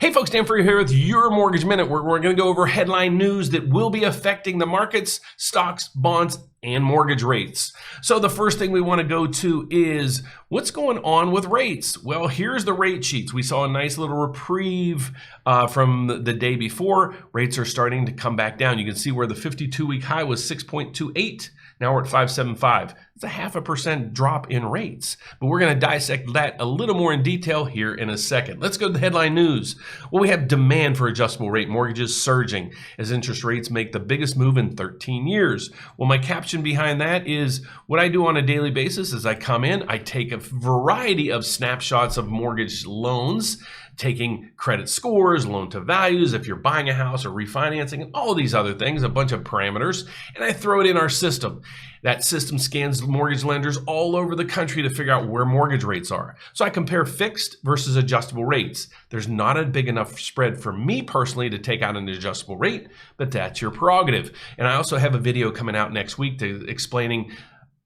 Hey folks, Dan Frio here with your Mortgage Minute, where we're going to go over headline news that will be affecting the markets, stocks, bonds, and mortgage rates. So the first thing we want to go to is what's going on with rates. Well, here's the rate sheets. We saw a nice little reprieve from the day before. Rates are starting to come back down. You can see where the 52-week high was 6.28. Now we're at 5.75. It's a 0.5% drop in rates, but we're going to dissect that a little more in detail here in a second. Let's go to the headline news. Well, we have demand for adjustable rate mortgages surging as interest rates make the biggest move in 13 years. Well, my caption behind that is what I do on a daily basis is I come in, I take a variety of snapshots of mortgage loans, taking credit scores, loan to values, if you're buying a house or refinancing, and all these other things, a bunch of parameters, and I throw it in our system. That system scans mortgage lenders all over the country to figure out where mortgage rates are. So I compare fixed versus adjustable rates. There's not a big enough spread for me personally to take out an adjustable rate, but that's your prerogative. And I also have a video coming out next week explaining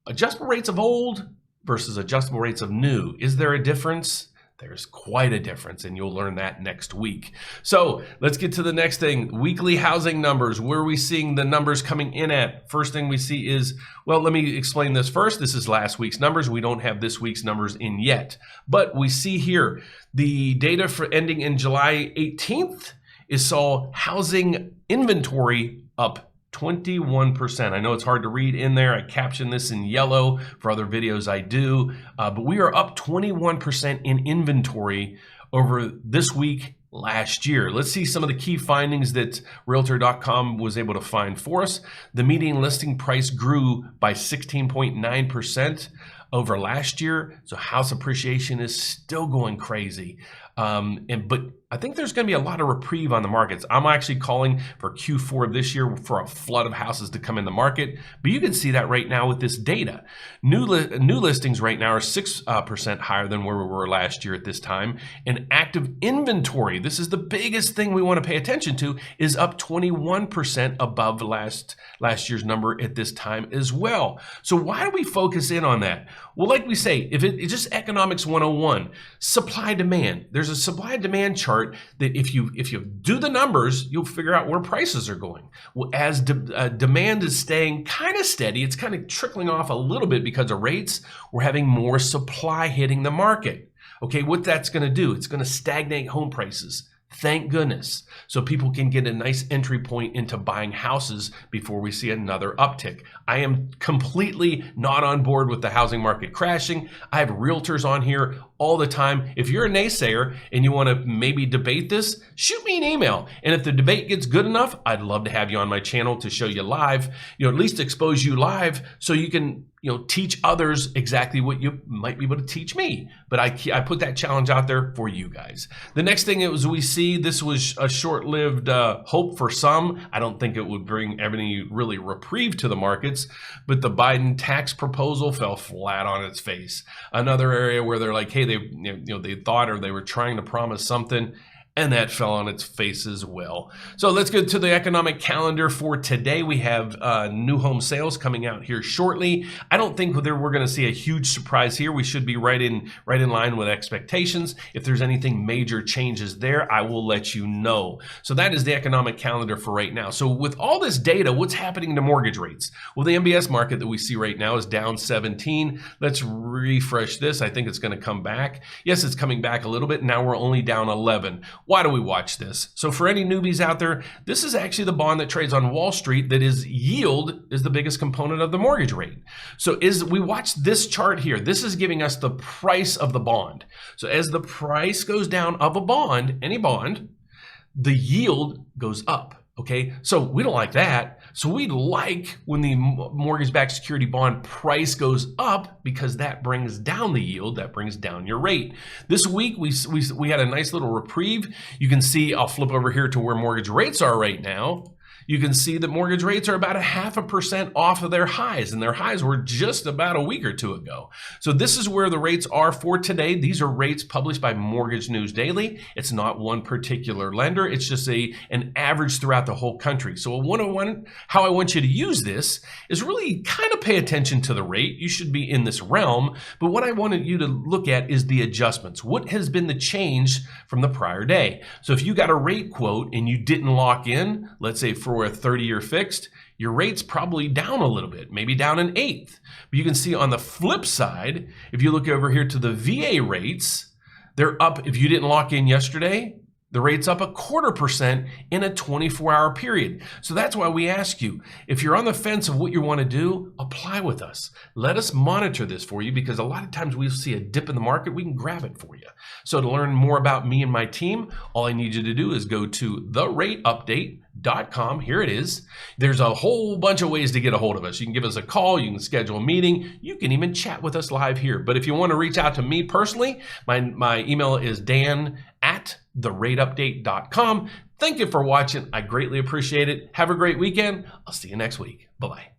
adjustable rates of old versus adjustable rates of new. Is there a difference? There's quite a difference, and you'll learn that next week. So let's get to the next thing. Weekly housing numbers. Where are we seeing the numbers coming in at? First thing we see is, well, let me explain this first. This is last week's numbers. We don't have this week's numbers in yet. But we see here the data for ending in July 18th saw housing inventory up 21%. I know it's hard to read in there. I caption this in yellow for other videos I do, but we are up 21% in inventory over this week last year. Let's see some of the key findings that Realtor.com was able to find for us. The median listing price grew by 16.9% over last year. So house appreciation is still going crazy. But I think there's going to be a lot of reprieve on the markets. I'm actually calling for Q4 of this year for a flood of houses to come in the market. But you can see that right now with this data. New listings right now are 6% higher than where we were last year at this time. And active inventory, this is the biggest thing we want to pay attention to, is up 21% above last year's number at this time as well. So why do we focus in on that? Well, like we say, it's just economics 101, supply demand. There's a supply demand chart that if you do the numbers, you'll figure out where prices are going. Well, as demand is staying kind of steady, it's kind of trickling off a little bit because of rates, we're having more supply hitting the market. Okay, what that's going to do, it's going to stagnate home prices. Thank goodness. So people can get a nice entry point into buying houses before we see another uptick. I am completely not on board with the housing market crashing. I have realtors on here all the time. If you're a naysayer and you want to maybe debate this, shoot me an email. And if the debate gets good enough, I'd love to have you on my channel to show you live, at least expose you live so you can teach others exactly what you might be able to teach me. But I put that challenge out there for you guys. The next thing we see, this was a short-lived hope for some. I don't think it would bring any really reprieve to the markets, but the Biden tax proposal fell flat on its face. Another area where they're like, hey, they thought or they were trying to promise something, and that fell on its face as well. So let's get to the economic calendar for today. We have new home sales coming out here shortly. I don't think we're going to see a huge surprise here. We should be right in line with expectations. If there's anything major changes there, I will let you know. So that is the economic calendar for right now. So with all this data, what's happening to mortgage rates? Well, the MBS market that we see right now is down 17. Let's refresh this. I think it's going to come back. Yes, it's coming back a little bit. Now we're only down 11. Why do we watch this? So for any newbies out there, this is actually the bond that trades on Wall Street that is yield is the biggest component of the mortgage rate. So we watch this chart here. This is giving us the price of the bond. So as the price goes down of a bond, any bond, the yield goes up. Okay, so we don't like that. So we like when the mortgage-backed security bond price goes up because that brings down the yield, that brings down your rate. This week, we had a nice little reprieve. You can see, I'll flip over here to where mortgage rates are right now. you can see that mortgage rates are about 0.5% off of their highs, and their highs were just about a week or two ago. So this is where the rates are for today. These are rates published by Mortgage News Daily. It's not one particular lender. It's just an average throughout the whole country. So how I want you to use this is really kind of pay attention to the rate. You should be in this realm, but what I wanted you to look at is the adjustments. What has been the change from the prior day? So if you got a rate quote and you didn't lock in, let's say for a 30-year fixed, your rate's probably down a little bit, maybe down 1/8. But you can see on the flip side, if you look over here to the VA rates, they're up. If you didn't lock in yesterday, the rate's up 0.25% in a 24-hour period. So that's why we ask you, if you're on the fence of what you want to do, apply with us. Let us monitor this for you, because a lot of times we see a dip in the market, we can grab it for you. So to learn more about me and my team, all I need you to do is go to therateupdate.com. Here it is. There's a whole bunch of ways to get a hold of us. You can give us a call, you can schedule a meeting, you can even chat with us live here. But if you want to reach out to me personally, my email is dan@therateupdate.com. Thank you for watching. I greatly appreciate it. Have a great weekend. I'll see you next week. Bye-bye.